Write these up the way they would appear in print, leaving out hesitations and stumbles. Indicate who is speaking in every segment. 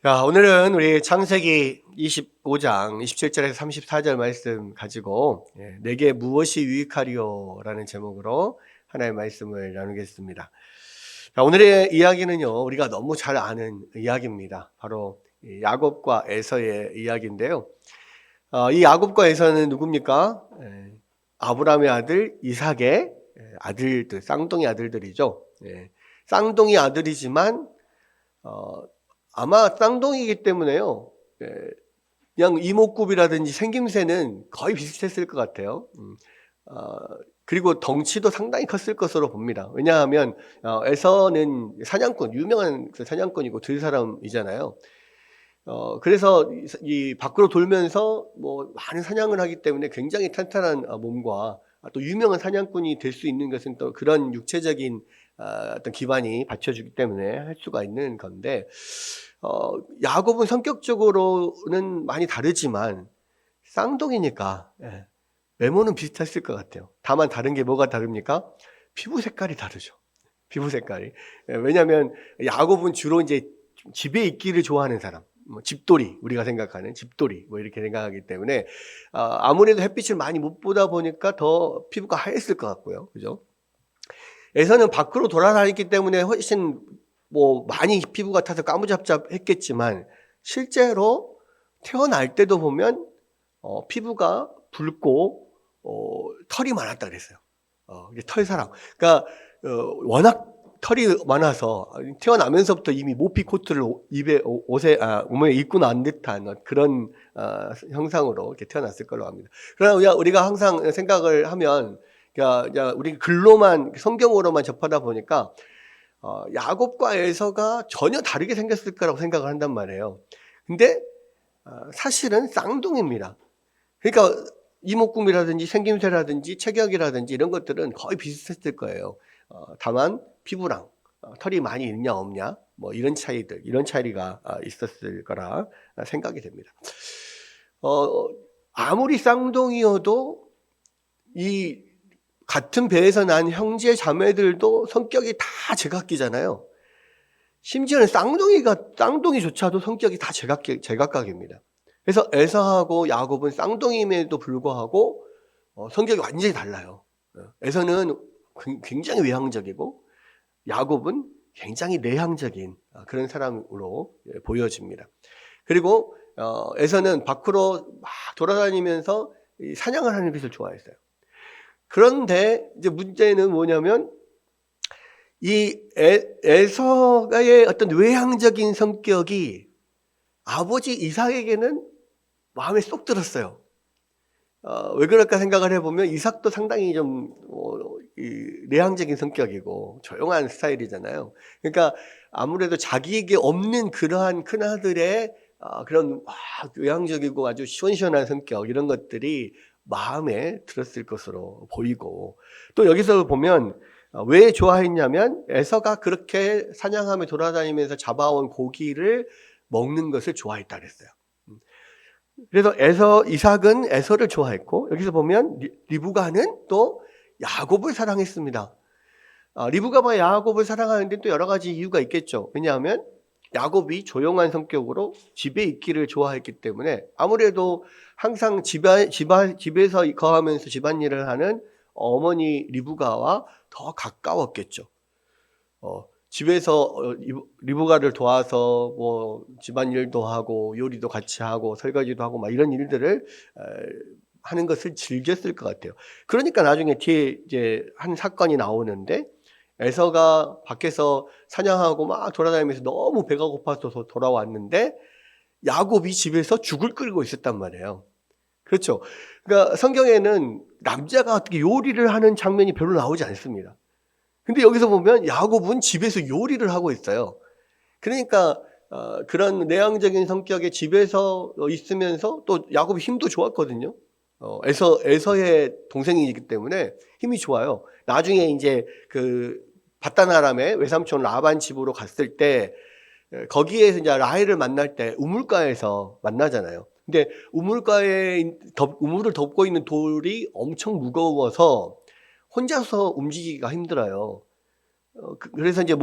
Speaker 1: 자, 오늘은 우리 창세기 25장 27절에서 34절 말씀 가지고 내게 무엇이 유익하리요라는 제목으로 하나의 말씀을 나누겠습니다. 자, 오늘의 이야기는요, 우리가 너무 잘 아는 이야기입니다. 바로 이 야곱과 에서의 이야기인데요. 이 야곱과 에서는 누굽니까? 아브라함의 아들 이삭의 아들들, 쌍둥이 아들들이죠. 쌍둥이 아들이지만 아마 쌍둥이이기 때문에요. 그냥 이목구비라든지 생김새는 거의 비슷했을 것 같아요. 그리고 덩치도 상당히 컸을 것으로 봅니다. 왜냐하면 에서는 사냥꾼, 유명한 사냥꾼이고 들사람이잖아요. 그래서 이 밖으로 돌면서 뭐 많은 사냥을 하기 때문에 굉장히 탄탄한 몸과 또 유명한 사냥꾼이 될 수 있는 것은 또 그런 육체적인 어떤 기반이 받쳐주기 때문에 할 수가 있는 건데, 야곱은 성격적으로는 많이 다르지만 쌍둥이니까 외모는 비슷했을 것 같아요. 다만 다른 게 뭐가 다릅니까? 피부 색깔이 다르죠. 피부 색깔이. 왜냐하면 야곱은 주로 이제 집에 있기를 좋아하는 사람, 집돌이, 우리가 생각하는 집돌이 뭐 이렇게 생각하기 때문에 아무래도 햇빛을 많이 못 보다 보니까 더 피부가 하였을 것 같고요. 그죠? 에서는 밖으로 돌아다녔기 때문에 훨씬 뭐 많이 피부가 타서 까무잡잡했겠지만 실제로 태어날 때도 보면 피부가 붉고 털이 많았다 그랬어요. 털사람. 그러니까 워낙 털이 많아서 태어나면서부터 이미 모피 코트를 입에 옷에 몸에 입고 난 듯한 그런 형상으로 이렇게 태어났을 걸로 합니다. 그러나 우리가 항상 생각을 하면, 그러니까 우리 글로만 성경으로만 접하다 보니까 야곱과 에서가 전혀 다르게 생겼을 거라고 생각을 한단 말이에요. 근데 사실은 쌍둥이입니다. 그러니까 이목구비라든지 생김새라든지 체격이라든지 이런 것들은 거의 비슷했을 거예요. 다만 피부랑 털이 많이 있냐 없냐 뭐 이런 차이가 있었을 거라 생각이 됩니다. 아무리 쌍둥이여도 이 같은 배에서 난 형제 자매들도 성격이 다 제각기잖아요. 심지어는 쌍둥이조차도 성격이 다 제각각입니다. 그래서 에서하고 야곱은 쌍둥이임에도 불구하고 성격이 완전히 달라요. 에서는 굉장히 외향적이고 야곱은 굉장히 내향적인 그런 사람으로 보여집니다. 그리고 에서는 밖으로 막 돌아다니면서 사냥을 하는 것을 좋아했어요. 그런데 이제 문제는 뭐냐면 이 에서의 어떤 외향적인 성격이 아버지 이삭에게는 마음에 쏙 들었어요. 왜 그럴까 생각을 해보면 이삭도 상당히 좀 내향적인 성격이고 조용한 스타일이잖아요. 그러니까 아무래도 자기에게 없는 그러한 큰아들의 그런 외향적이고 아주 시원시원한 성격, 이런 것들이 마음에 들었을 것으로 보이고, 또 여기서 보면 왜 좋아했냐면 에서가 그렇게 사냥하며 돌아다니면서 잡아온 고기를 먹는 것을 좋아했다 그랬어요. 그래서 이삭은 에서를 좋아했고, 여기서 보면 리브가는 또 야곱을 사랑했습니다. 리브가가 야곱을 사랑하는데 또 여러 가지 이유가 있겠죠. 왜냐하면 야곱이 조용한 성격으로 집에 있기를 좋아했기 때문에 아무래도 항상 집에서 거하면서 집안일을 하는 어머니 리브가와 더 가까웠겠죠. 집에서 리브가를 도와서 뭐 집안일도 하고 요리도 같이 하고 설거지도 하고 막 이런 일들을 하는 것을 즐겼을 것 같아요. 그러니까 나중에 뒤에 이제 한 사건이 나오는데 에서가 밖에서 사냥하고 막 돌아다니면서 너무 배가 고파서 돌아왔는데 야곱이 집에서 죽을 끓이고 있었단 말이에요. 그렇죠. 그러니까 성경에는 남자가 어떻게 요리를 하는 장면이 별로 나오지 않습니다. 근데 여기서 보면 야곱은 집에서 요리를 하고 있어요. 그러니까 그런 내향적인 성격의 집에서 있으면서 또 야곱이 힘도 좋았거든요. 에서의 동생이기 때문에 힘이 좋아요. 나중에 이제 그 바단 아람의 외삼촌 라반 집으로 갔을 때 거기에서 이제 라헬을 만날 때 우물가에서 만나잖아요. 근데 우물을 덮고 있는 돌이 엄청 무거워서 혼자서 움직이기가 힘들어요. 그래서 이제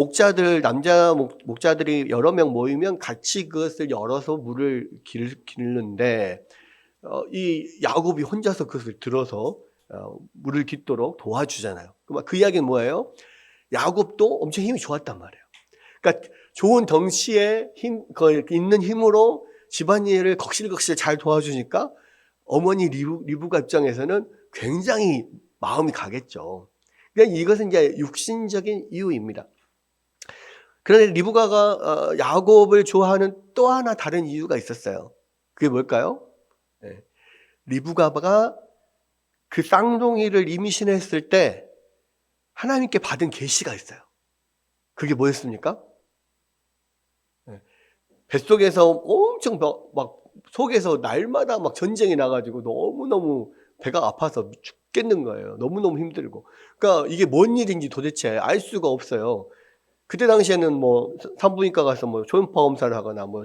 Speaker 1: 남자 목자들이 여러 명 모이면 같이 그것을 열어서 물을 기르는데, 이 야곱이 혼자서 그것을 들어서 물을 깃도록 도와주잖아요. 그 이야기는 뭐예요? 야곱도 엄청 힘이 좋았단 말이에요. 그러니까 좋은 덩치에 있는 힘으로 집안일을 거실거실 잘 도와주니까 어머니 리브가 입장에서는 굉장히 마음이 가겠죠. 그러니까 이것은 이제 육신적인 이유입니다. 그런데 리브가가 야곱을 좋아하는 또 하나 다른 이유가 있었어요. 그게 뭘까요? 네. 리브가가 그 쌍둥이를 임신했을 때 하나님께 받은 계시가 있어요. 그게 뭐였습니까? 네. 뱃속에서 엄청 막 속에서 날마다 막 전쟁이 나가지고 너무너무 배가 아파서 죽겠는 거예요. 너무너무 힘들고. 그러니까 이게 뭔 일인지 도대체 알 수가 없어요. 그때 당시에는 뭐 산부인과 가서 뭐 초음파 검사를 하거나 뭐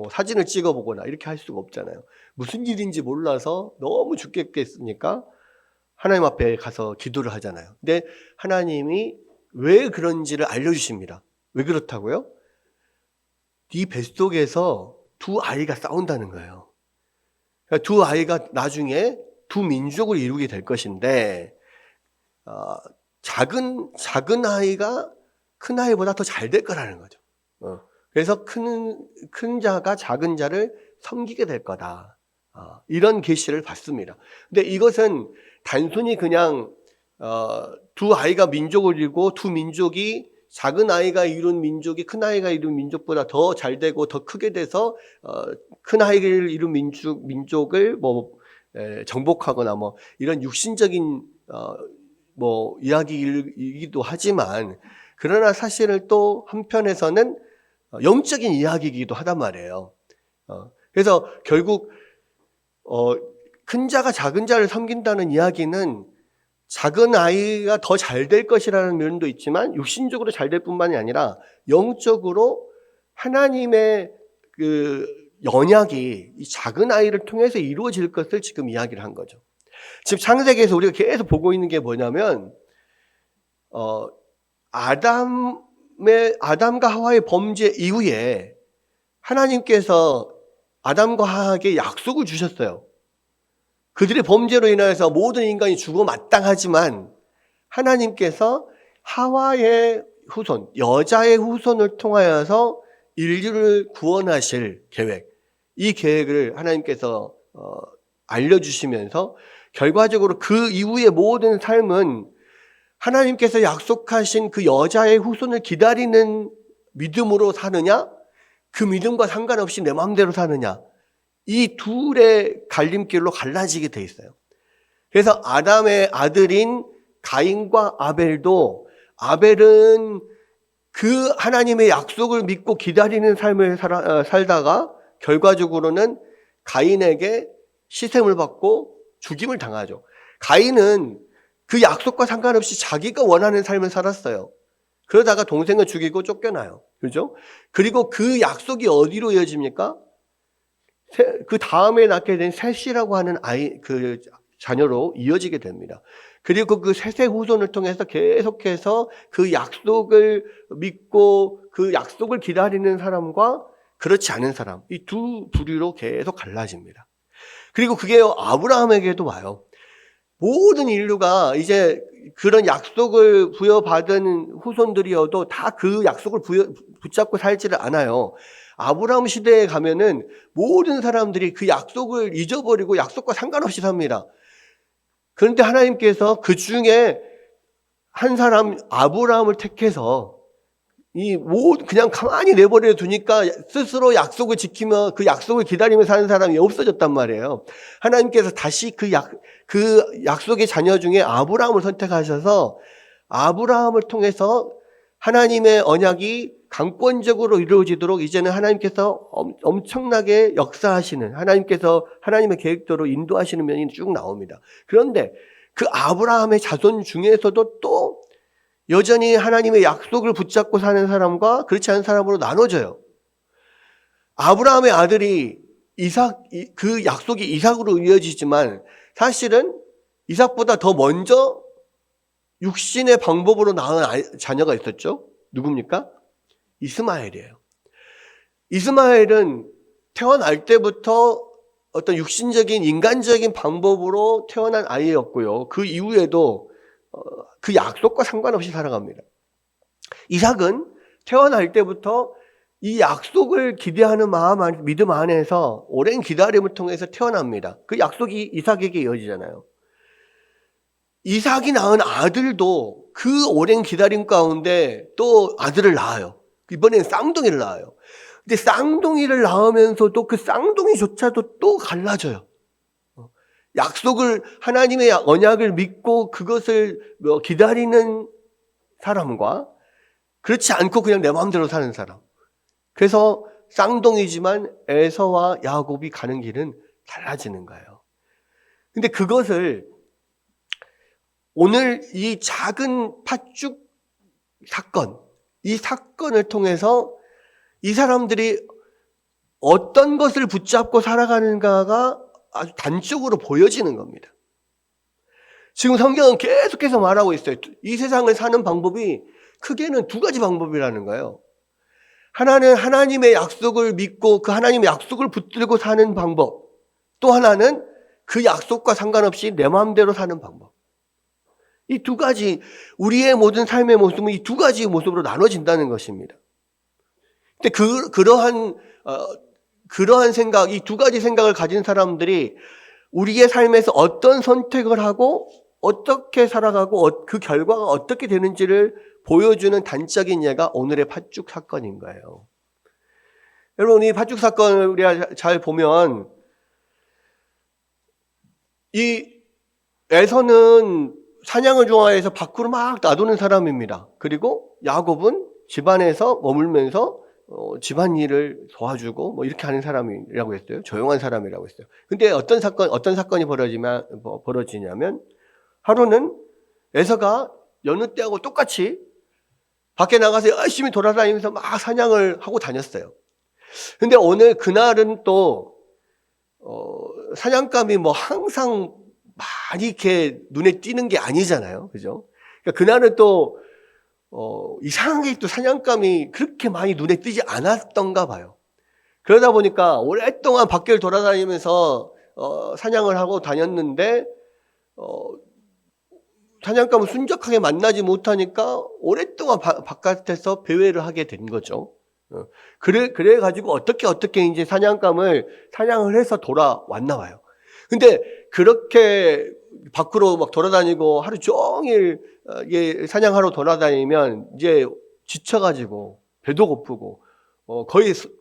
Speaker 1: 사진을 찍어보거나 이렇게 할 수가 없잖아요. 무슨 일인지 몰라서 너무 죽겠겠으니까 하나님 앞에 가서 기도를 하잖아요. 근데 하나님이 왜 그런지를 알려주십니다. 왜 그렇다고요? 네 뱃속에서 두 아이가 싸운다는 거예요. 그러니까 두 아이가 나중에 두 민족을 이루게 될 것인데, 작은 아이가 큰 아이보다 더 잘 될 거라는 거죠. 그래서 큰 자가 작은 자를 섬기게 될 거다. 이런 계시를 받습니다. 근데 이것은 단순히 그냥 두 아이가 민족을 이루고 두 민족이 작은 아이가 이룬 민족이 큰 아이가 이룬 민족보다 더 잘 되고 더 크게 돼서 큰 아이를 이룬 민족을 뭐 정복하거나 뭐 이런 육신적인 뭐 이야기이기도 하지만, 그러나 사실은 또 한편에서는 영적인 이야기이기도 하단 말이에요. 그래서 결국 큰 자가 작은 자를 섬긴다는 이야기는 작은 아이가 더 잘 될 것이라는 면도 있지만 육신적으로 잘 될 뿐만이 아니라 영적으로 하나님의 그 언약이 이 작은 아이를 통해서 이루어질 것을 지금 이야기를 한 거죠. 지금 창세기에서 우리가 계속 보고 있는 게 뭐냐면 아담과 하와의 범죄 이후에 하나님께서 아담과 하와에게 약속을 주셨어요. 그들의 범죄로 인하여서 모든 인간이 죽어 마땅하지만 하나님께서 하와의 후손, 여자의 후손을 통하여서 인류를 구원하실 계획, 이 계획을 하나님께서 알려주시면서 결과적으로 그 이후의 모든 삶은 하나님께서 약속하신 그 여자의 후손을 기다리는 믿음으로 사느냐, 그 믿음과 상관없이 내 마음대로 사느냐, 이 둘의 갈림길로 갈라지게 돼 있어요. 그래서 아담의 아들인 가인과 아벨도, 아벨은 그 하나님의 약속을 믿고 기다리는 삶을 살다가 결과적으로는 가인에게 시샘을 받고 죽임을 당하죠. 가인은 그 약속과 상관없이 자기가 원하는 삶을 살았어요. 그러다가 동생을 죽이고 쫓겨나요. 그죠? 그리고 그 약속이 어디로 이어집니까? 그 다음에 낳게 된 셋이라고 하는 그 자녀로 이어지게 됩니다. 그리고 그 셋의 후손을 통해서 계속해서 그 약속을 믿고 그 약속을 기다리는 사람과 그렇지 않은 사람, 이 두 부류로 계속 갈라집니다. 그리고 그게 아브라함에게도 와요. 모든 인류가 이제 그런 약속을 부여받은 후손들이어도 다 그 약속을 붙잡고 살지를 않아요. 아브라함 시대에 가면은 모든 사람들이 그 약속을 잊어버리고 약속과 상관없이 삽니다. 그런데 하나님께서 그 중에 한 사람 아브라함을 택해서 그냥 가만히 내버려 두니까 스스로 약속을 지키며 그 약속을 기다리며 사는 사람이 없어졌단 말이에요. 하나님께서 다시 그 약속의 자녀 중에 아브라함을 선택하셔서 아브라함을 통해서 하나님의 언약이 강권적으로 이루어지도록 이제는 하나님께서 엄청나게 역사하시는, 하나님께서 하나님의 계획대로 인도하시는 면이 쭉 나옵니다. 그런데 그 아브라함의 자손 중에서도 또 여전히 하나님의 약속을 붙잡고 사는 사람과 그렇지 않은 사람으로 나눠져요. 아브라함의 아들이 그 약속이 이삭으로 이어지지만 사실은 이삭보다 더 먼저 육신의 방법으로 낳은 자녀가 있었죠. 누굽니까? 이스마엘이에요. 이스마엘은 태어날 때부터 어떤 육신적인 인간적인 방법으로 태어난 아이였고요. 그 이후에도 그 약속과 상관없이 살아갑니다. 이삭은 태어날 때부터 이 약속을 기대하는 마음, 믿음 안에서 오랜 기다림을 통해서 태어납니다. 그 약속이 이삭에게 이어지잖아요. 이삭이 낳은 아들도 그 오랜 기다림 가운데 또 아들을 낳아요. 이번엔 쌍둥이를 낳아요. 근데 쌍둥이를 낳으면서도 그 쌍둥이조차도 또 갈라져요. 약속을, 하나님의 언약을 믿고 그것을 기다리는 사람과 그렇지 않고 그냥 내 마음대로 사는 사람. 그래서 쌍둥이지만 에서와 야곱이 가는 길은 달라지는 거예요. 근데 그것을 오늘 이 작은 팥죽 사건, 이 사건을 통해서 이 사람들이 어떤 것을 붙잡고 살아가는가가 아주 단적으로 보여지는 겁니다. 지금 성경은 계속해서 말하고 있어요. 이 세상을 사는 방법이 크게는 두 가지 방법이라는 거예요. 하나는 하나님의 약속을 믿고 그 하나님의 약속을 붙들고 사는 방법. 또 하나는 그 약속과 상관없이 내 마음대로 사는 방법. 이 두 가지, 우리의 모든 삶의 모습은 이 두 가지 모습으로 나눠진다는 것입니다. 근데 그러한 생각, 이 두 가지 생각을 가진 사람들이 우리의 삶에서 어떤 선택을 하고 어떻게 살아가고 그 결과가 어떻게 되는지를 보여주는 단적인 예가 오늘의 팥죽 사건인 거예요. 여러분, 이 팥죽 사건을 우리가 잘 보면 이 에서는 사냥을 좋아해서 밖으로 막 놔두는 사람입니다. 그리고 야곱은 집안에서 머물면서 집안일을 도와주고 뭐 이렇게 하는 사람이라고 했어요. 조용한 사람이라고 했어요. 근데 어떤 사건이 벌어지냐면 하루는 에서가 여느 때하고 똑같이 밖에 나가서 열심히 돌아다니면서 막 사냥을 하고 다녔어요. 근데 오늘 그날은 또 사냥감이 뭐 항상 많이 이렇게 눈에 띄는 게 아니잖아요. 그죠? 그러니까 그날은 또 이상하게 또 사냥감이 그렇게 많이 눈에 띄지 않았던가 봐요. 그러다 보니까 오랫동안 밖을 돌아다니면서 사냥을 하고 다녔는데 사냥감을 순적하게 만나지 못하니까 오랫동안 바깥에서 배회를 하게 된 거죠. 그래가지고 어떻게 이제 사냥감을 사냥을 해서 돌아왔나 봐요. 근데 그렇게 밖으로 막 돌아다니고 하루 종일 사냥하러 돌아다니면 이제 지쳐가지고 배도 고프고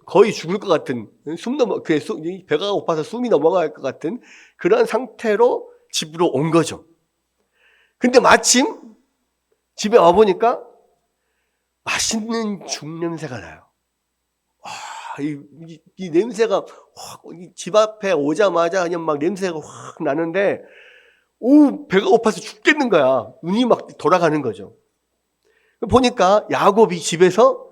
Speaker 1: 거의 죽을 것 같은 배가 고파서 숨이 넘어갈 것 같은 그런 상태로 집으로 온 거죠. 근데 마침 집에 와보니까 맛있는 죽 냄새가 나요. 이 냄새가 집 앞에 오자마자 그냥 막 냄새가 확 나는데 배가 고파서 죽겠는 거야. 눈이 막 돌아가는 거죠. 보니까 야곱이 집에서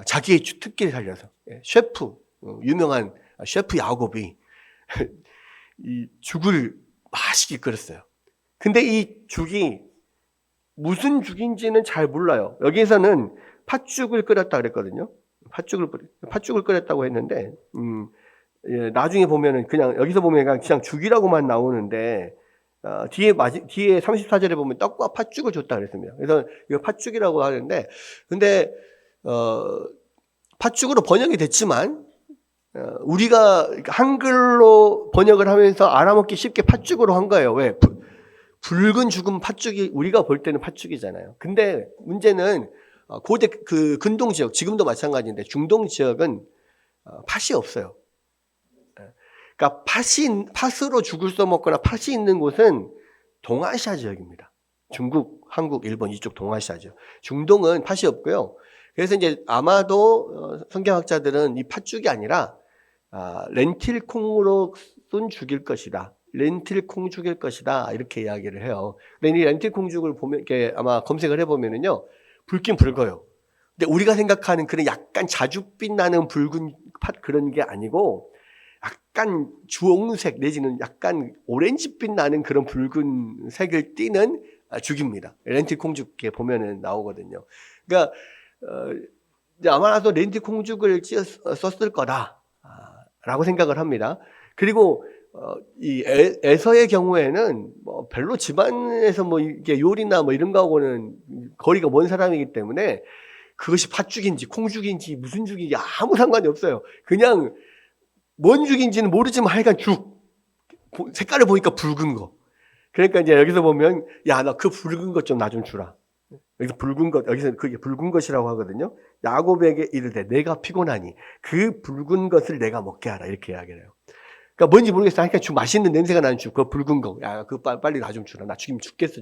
Speaker 1: 자기의 특기를 살려서 셰프, 유명한 셰프 야곱이 이 죽을 맛있게 끓였어요. 근데 이 죽이 무슨 죽인지는 잘 몰라요. 여기에서는 팥죽을 끓였다 그랬거든요. 팥죽을 끓였다고 했는데, 나중에 보면은 여기서 보면 그냥 죽이라고만 나오는데, 뒤에 34절에 보면 떡과 팥죽을 줬다 그랬습니다. 그래서 이거 팥죽이라고 하는데, 근데, 팥죽으로 번역이 됐지만, 우리가 한글로 번역을 하면서 알아먹기 쉽게 팥죽으로 한 거예요. 왜? 붉은 죽은 팥죽이 우리가 볼 때는 팥죽이잖아요. 근데 문제는 고대 그 근동 지역, 지금도 마찬가지인데 중동 지역은 팥이 없어요. 그러니까 팥으로 죽을 써먹거나 팥이 있는 곳은 동아시아 지역입니다. 중국, 한국, 일본 이쪽 동아시아죠. 중동은 팥이 없고요. 그래서 이제 아마도 성경학자들은 이 팥죽이 아니라 렌틸콩으로 쏜 죽일 것이다. 렌틸콩 죽일 것이다. 이렇게 이야기를 해요. 근데 이 렌틸콩 죽을 보면, 이렇게 아마 검색을 해보면은요, 붉긴 붉어요. 근데 우리가 생각하는 그런 약간 자줏빛 나는 붉은 팥 그런 게 아니고, 약간 주홍색 내지는 약간 오렌지빛 나는 그런 붉은 색을 띠는 죽입니다. 렌틸콩죽에 보면은 나오거든요. 그러니까 아마도 렌틸콩죽을 썼을 거다라고 생각을 합니다. 그리고 이 에서의 경우에는 뭐 별로 집안에서 뭐 이게 요리나 뭐 이런 거하고는 거리가 먼 사람이기 때문에 그것이 팥죽인지 콩죽인지 무슨 죽인지 아무 상관이 없어요. 그냥 뭔 죽인지는 모르지만 하여간 죽. 색깔을 보니까 붉은 거. 그러니까 이제 여기서 보면 야, 나 그 붉은 것 좀 나 좀 주라. 여기서 붉은 것, 여기서 그게 붉은 것이라고 하거든요. 야곱에게 이르되 내가 피곤하니 그 붉은 것을 내가 먹게 하라. 이렇게 이야기를 해요. 그러니까 뭔지 모르겠어. 하여간 맛있는 냄새가 나는 죽. 그 붉은 거. 야, 그거 빨리 나 좀 주라. 나 죽이면 죽겠어.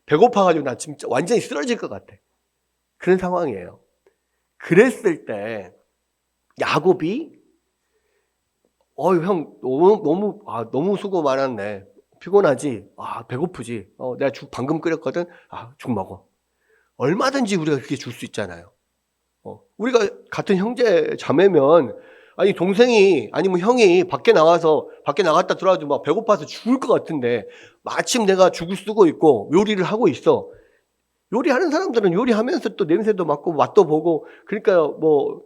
Speaker 1: 배고파가지고 나 진짜 완전히 쓰러질 것 같아. 그런 상황이에요. 그랬을 때 야곱이 형 너무 수고 많았네. 피곤하지? 배고프지? 내가 죽 방금 끓였거든? 죽 먹어. 얼마든지 우리가 그렇게 줄 수 있잖아요. 우리가 같은 형제 자매면, 아니, 동생이, 아니면 형이 밖에 나갔다 들어와도 막 배고파서 죽을 것 같은데, 마침 내가 죽을 쓰고 있고, 요리를 하고 있어. 요리하는 사람들은 요리하면서 또 냄새도 맡고, 맛도 보고, 그러니까 뭐,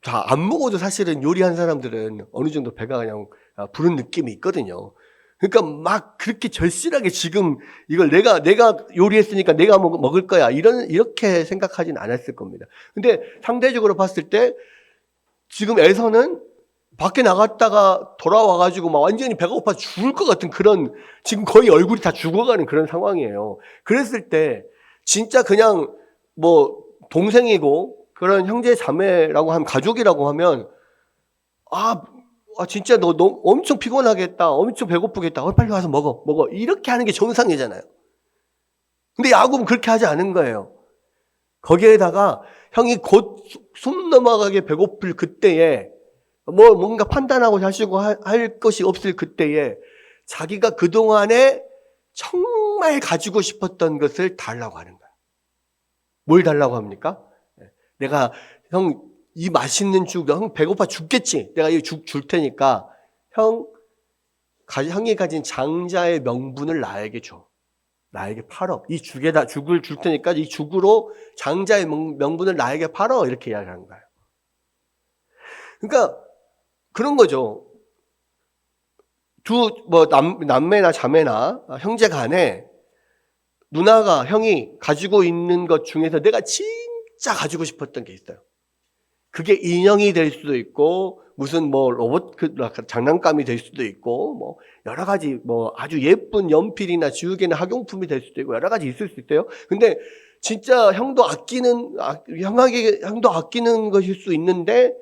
Speaker 1: 다 안 먹어도 사실은 요리한 사람들은 어느 정도 배가 그냥 부른 느낌이 있거든요. 그러니까 막 그렇게 절실하게 지금 이걸 내가 요리했으니까 내가 먹을 거야. 이렇게 생각하진 않았을 겁니다. 근데 상대적으로 봤을 때 지금 에서는 밖에 나갔다가 돌아와가지고 막 완전히 배가 고파 죽을 것 같은 그런, 지금 거의 얼굴이 다 죽어가는 그런 상황이에요. 그랬을 때 진짜 그냥 뭐 동생이고 그런 형제 자매라고 하면, 가족이라고 하면 진짜 너 엄청 피곤하겠다, 엄청 배고프겠다, 빨리 와서 먹어 이렇게 하는 게 정상이잖아요. 근데 야곱은 그렇게 하지 않은 거예요. 거기에다가 형이 곧 숨 넘어가게 배고플 그때에 뭔가 판단하고 자시고 할 것이 없을 그때에 자기가 그동안에 정말 가지고 싶었던 것을 달라고 하는 거예요. 뭘 달라고 합니까? 내가 형 이 맛있는 죽, 형 배고파 죽겠지? 내가 이 죽 줄 테니까 형이 가진 장자의 명분을 나에게 줘. 나에게 팔어. 이 죽을 줄 테니까 이 죽으로 장자의 명분을 나에게 팔어. 이렇게 이야기하는 거예요. 그러니까 그런 거죠. 남매나 자매나 형제 간에 누나가 형이 가지고 있는 것 중에서 내가 진짜 가지고 싶었던 게 있어요. 그게 인형이 될 수도 있고, 무슨 로봇 장난감이 될 수도 있고, 여러 가지 아주 예쁜 연필이나 지우개나 학용품이 될 수도 있고, 여러 가지 있을 수 있어요. 근데 진짜 형도 아끼는 것일 수 있는데,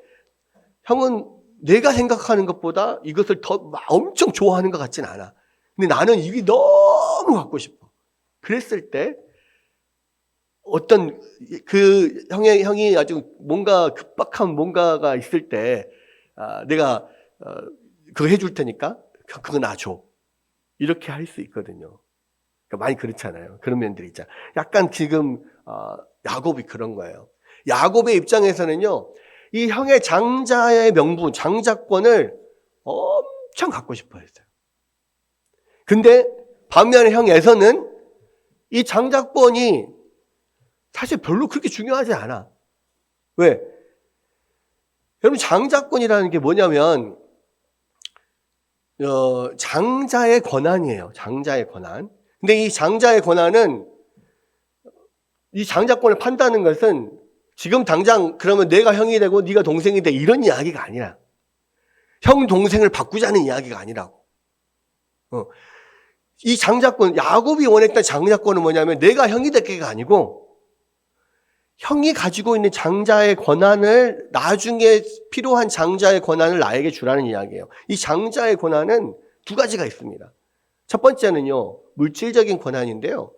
Speaker 1: 형은 내가 생각하는 것보다 이것을 더 엄청 좋아하는 것 같진 않아. 근데 나는 이게 너무 갖고 싶어. 그랬을 때 어떤 형이 아주 뭔가 급박한 뭔가가 있을 때 내가 그거 해줄 테니까 그거 나 줘. 이렇게 할 수 있거든요. 그러니까 많이 그렇잖아요. 그런 면들이 있잖아. 약간 지금 야곱이 그런 거예요. 야곱의 입장에서는요, 이 형의 장자의 명분, 장자권을 엄청 갖고 싶어 했어요. 근데 반면에 형 에서는 이 장자권이 사실 별로 그렇게 중요하지 않아. 왜? 여러분, 장자권이라는 게 뭐냐면 장자의 권한이에요. 장자의 권한. 근데 이 장자의 권한은, 이 장자권을 판다는 것은 지금 당장 그러면 내가 형이 되고 네가 동생이 돼 이런 이야기가 아니라, 형 동생을 바꾸자는 이야기가 아니라고. 이 장자권, 야곱이 원했던 장자권은 뭐냐면 내가 형이 될 게가 아니고 형이 가지고 있는 장자의 권한을, 나중에 필요한 장자의 권한을 나에게 주라는 이야기예요. 이 장자의 권한은 두 가지가 있습니다. 첫 번째는요, 물질적인 권한인데요.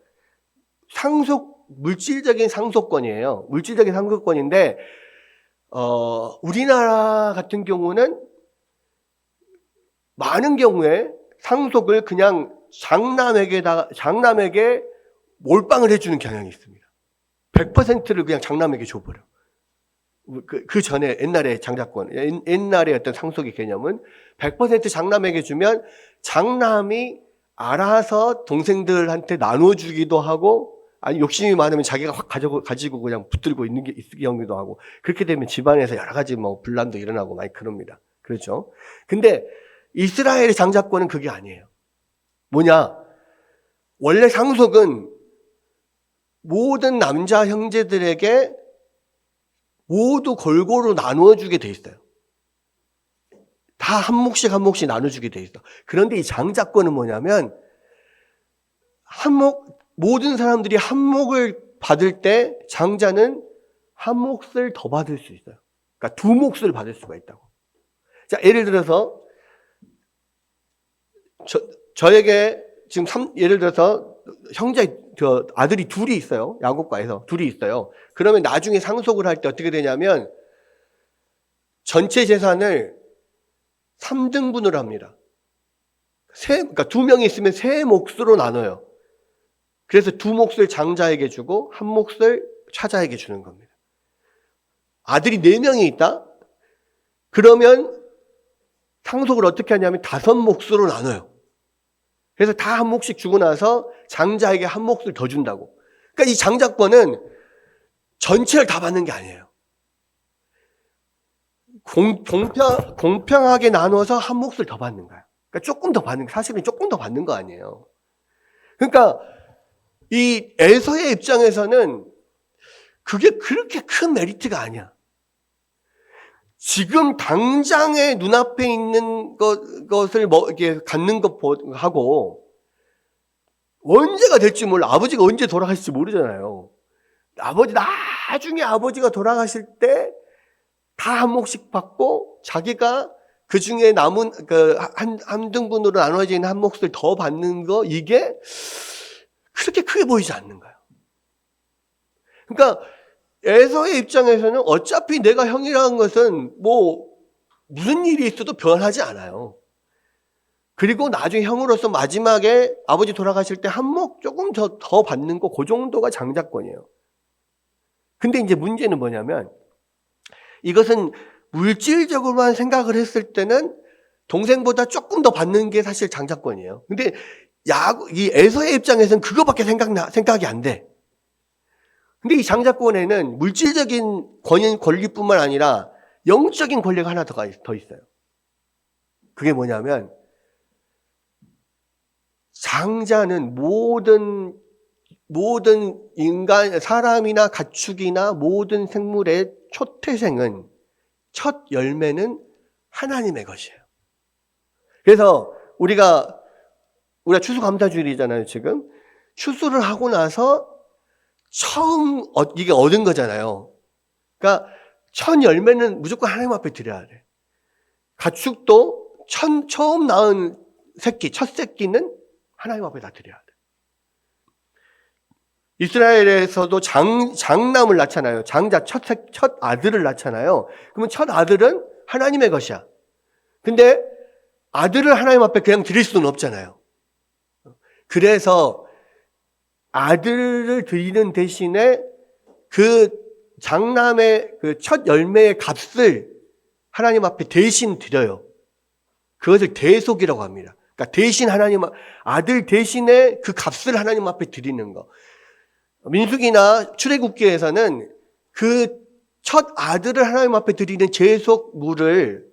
Speaker 1: 물질적인 상속권이에요. 물질적인 상속권인데, 우리나라 같은 경우는 많은 경우에 상속을 그냥 장남에게 몰빵을 해주는 경향이 있습니다. 100%를 그냥 장남에게 줘버려. 그 전에 옛날에 옛날에 어떤 상속의 개념은 100% 장남에게 주면 장남이 알아서 동생들한테 나눠주기도 하고, 아니 욕심이 많으면 자기가 확 가지고 그냥 붙들고 있는 경우도 하고, 그렇게 되면 집안에서 여러 가지 뭐 분란도 일어나고 많이 그럽니다. 그렇죠? 근데 이스라엘의 장자권은 그게 아니에요. 뭐냐? 원래 상속은 모든 남자 형제들에게 모두 골고루 나누어주게 돼 있어요. 다 한 몫씩 나눠주게 돼 있어. 그런데 이 장자권은 뭐냐면, 모든 사람들이 한 몫을 받을 때 장자는 한 몫을 더 받을 수 있어요. 그러니까 두 몫을 받을 수가 있다고. 자, 예를 들어서, 저에게 지금 예를 들어서 아들이 둘이 있어요. 야곱과에서 둘이 있어요. 그러면 나중에 상속을 할 때 어떻게 되냐면, 전체 재산을 3등분을 합니다. 그러니까 두 명이 있으면 세 몫으로 나눠요. 그래서 두 몫을 장자에게 주고 한 몫을 차자에게 주는 겁니다. 아들이 4명이 있다? 그러면 상속을 어떻게 하냐면 5몫으로 나눠요. 그래서 다 한 몫씩 주고 나서 장자에게 한 몫을 더 준다고. 그러니까 이 장자권은 전체를 다 받는 게 아니에요. 공평하게 나눠서 한 몫을 더 받는 거야. 그러니까 사실은 조금 더 받는 거 아니에요. 그러니까 이 에서의 입장에서는 그게 그렇게 큰 메리트가 아니야. 지금 당장의 눈앞에 있는 것을 이렇게 갖는 것하고 언제가 될지 몰라. 아버지가 언제 돌아가실지 모르잖아요. 나중에 아버지가 돌아가실 때 다 한 몫씩 받고 자기가 그 중에 남은 한 등분으로 나눠진 한 몫을 더 받는 거, 이게 그렇게 크게 보이지 않는 거예요. 그러니까 에서의 입장에서는 어차피 내가 형이라는 것은 무슨 일이 있어도 변하지 않아요. 그리고 나중에 형으로서 마지막에 아버지 돌아가실 때 한 몫 조금 더 받는 거, 그 정도가 장자권이에요. 근데 이제 문제는 뭐냐면, 이것은 물질적으로만 생각을 했을 때는 동생보다 조금 더 받는 게 사실 장자권이에요. 근데 이 에서의 입장에서는 그거밖에 생각이 안 돼. 근데 이 장자권에는 물질적인 권리뿐만 아니라 영적인 권리가 하나 더 있어요. 그게 뭐냐면, 장자는 모든 사람이나 가축이나 모든 생물의 초태생은, 첫 열매는 하나님의 것이에요. 그래서 우리가 추수감사주일이잖아요, 지금. 추수를 하고 나서 처음 이게 얻은 거잖아요. 그러니까 첫 열매는 무조건 하나님 앞에 드려야 돼. 가축도 처음 낳은 첫 새끼는 하나님 앞에 다 드려야 돼. 이스라엘에서도 장남을 낳잖아요. 장자 첫 아들을 낳잖아요. 그러면 첫 아들은 하나님의 것이야. 근데 아들을 하나님 앞에 그냥 드릴 수는 없잖아요. 그래서 아들을 드리는 대신에 그 장남의 그 첫 열매의 값을 하나님 앞에 대신 드려요. 그것을 대속이라고 합니다. 그러니까 대신 아들 대신에 그 값을 하나님 앞에 드리는 거. 민수기나 출애굽기에서는 그 첫 아들을 하나님 앞에 드리는 제속물을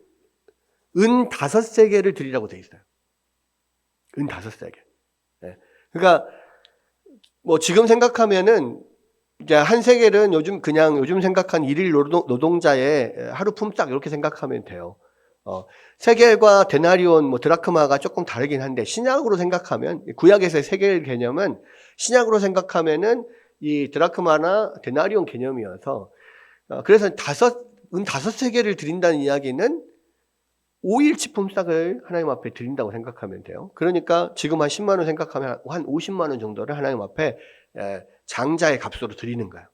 Speaker 1: 은 5세겔을 드리라고 돼 있어요. 은 5세겔. 네. 그러니까 지금 생각하면은 이제 한 세겔은 요즘 생각한 일일 노동자의 하루 품삯 이렇게 생각하면 돼요. 세겔과 데나리온, 드라크마가 조금 다르긴 한데, 신약으로 생각하면, 구약에서의 세겔 개념은 신약으로 생각하면은 이 드라크마나 데나리온 개념이어서, 그래서 은 5세겔을 드린다는 이야기는 5일치 품삯을 하나님 앞에 드린다고 생각하면 돼요. 그러니까 지금 한 10만 원 생각하면 한 50만 원 정도를 하나님 앞에 장자의 값으로 드리는 거예요.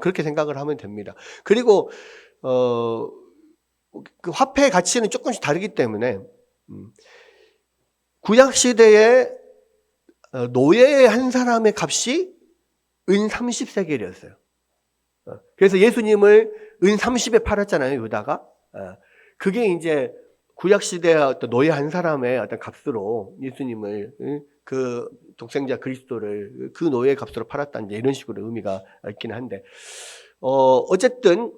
Speaker 1: 그렇게 생각을 하면 됩니다. 그리고 그 화폐의 가치는 조금씩 다르기 때문에 구약 시대에 노예 한 사람의 값이 은 30세겔이었어요. 그래서 예수님을 은 30에 팔았잖아요, 유다가. 그게 이제 구약시대의 어떤 노예 한 사람의 어떤 값으로 예수님을, 그 독생자 그리스도를 그 노예의 값으로 팔았다는 이런 식으로 의미가 있기는 한데, 어쨌든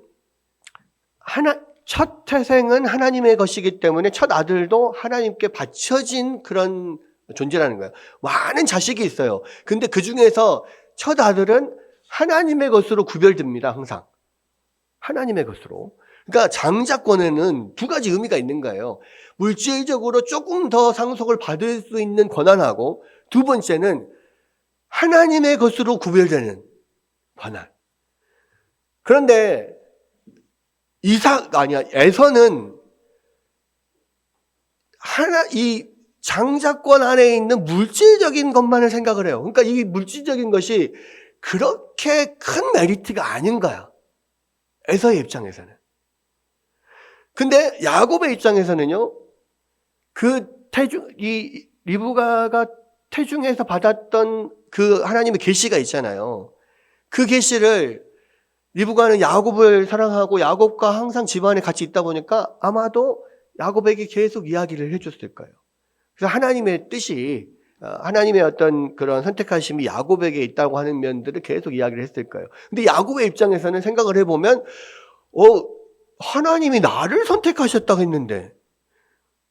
Speaker 1: 첫 태생은 하나님의 것이기 때문에 첫 아들도 하나님께 바쳐진 그런 존재라는 거예요. 많은 자식이 있어요. 근데 그 중에서 첫 아들은 하나님의 것으로 구별됩니다. 항상 하나님의 것으로. 그러니까 장자권에는 두 가지 의미가 있는 거예요. 물질적으로 조금 더 상속을 받을 수 있는 권한하고, 두 번째는 하나님의 것으로 구별되는 권한. 그런데 에서는 이 장자권 안에 있는 물질적인 것만을 생각을 해요. 그러니까 이 물질적인 것이 그렇게 큰 메리트가 아닌 거야. 에서의 입장에서는. 근데 야곱의 입장에서는요, 이 리브가가 태중에서 받았던 그 하나님의 계시가 있잖아요. 그 계시를 리브가는 야곱을 사랑하고 야곱과 항상 집안에 같이 있다 보니까 아마도 야곱에게 계속 이야기를 해줬을 거예요. 그래서 하나님의 뜻이, 하나님의 어떤 그런 선택하심이 야곱에게 있다고 하는 면들을 계속 이야기를 했을 거예요. 근데 야곱의 입장에서는 생각을 해보면, 하나님이 나를 선택하셨다고 했는데,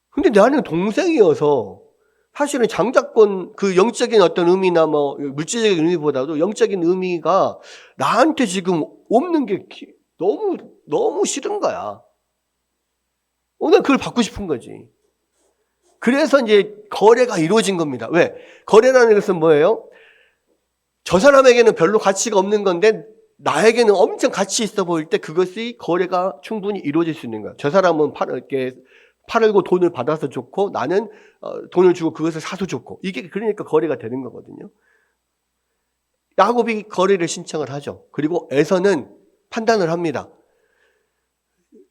Speaker 1: 근데 나는 동생이어서 사실은 장자권, 그 영적인 어떤 의미나 뭐 물질적인 의미보다도 영적인 의미가 나한테 지금 없는 게 너무 싫은 거야. 난 그걸 받고 싶은 거지. 그래서 이제 거래가 이루어진 겁니다. 왜? 거래라는 것은 뭐예요? 저 사람에게는 별로 가치가 없는 건데 나에게는 엄청 가치 있어 보일 때 그것이 거래가 충분히 이루어질 수 있는 거야. 저 사람은 팔고 돈을 받아서 좋고, 나는 돈을 주고 그것을 사서 좋고, 이게 그러니까 거래가 되는 거거든요. 야곱이 거래를 신청을 하죠. 그리고 에서는 판단을 합니다.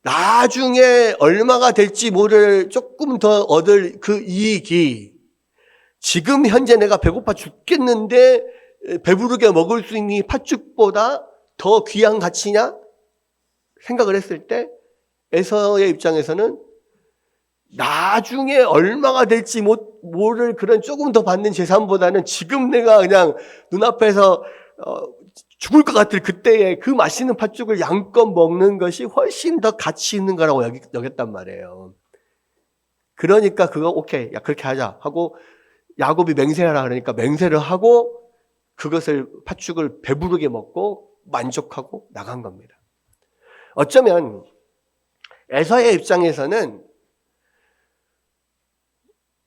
Speaker 1: 나중에 얼마가 될지 모를 조금 더 얻을 그 이익이 지금 현재 내가 배고파 죽겠는데 배부르게 먹을 수 있는 이 팥죽보다 더 귀한 가치냐? 생각을 했을 때 에서의 입장에서는 나중에 얼마가 될지 모를 그런 조금 더 받는 재산보다는 지금 내가 그냥 눈앞에서 죽을 것 같을 그때의 그 맛있는 팥죽을 양껏 먹는 것이 훨씬 더 가치 있는 거라고 여겼단 말이에요. 그러니까 그거 오케이, 야 그렇게 하자 하고 야곱이 맹세하라 그러니까 맹세를 하고 그것을 팥죽을 배부르게 먹고 만족하고 나간 겁니다. 어쩌면 에서의 입장에서는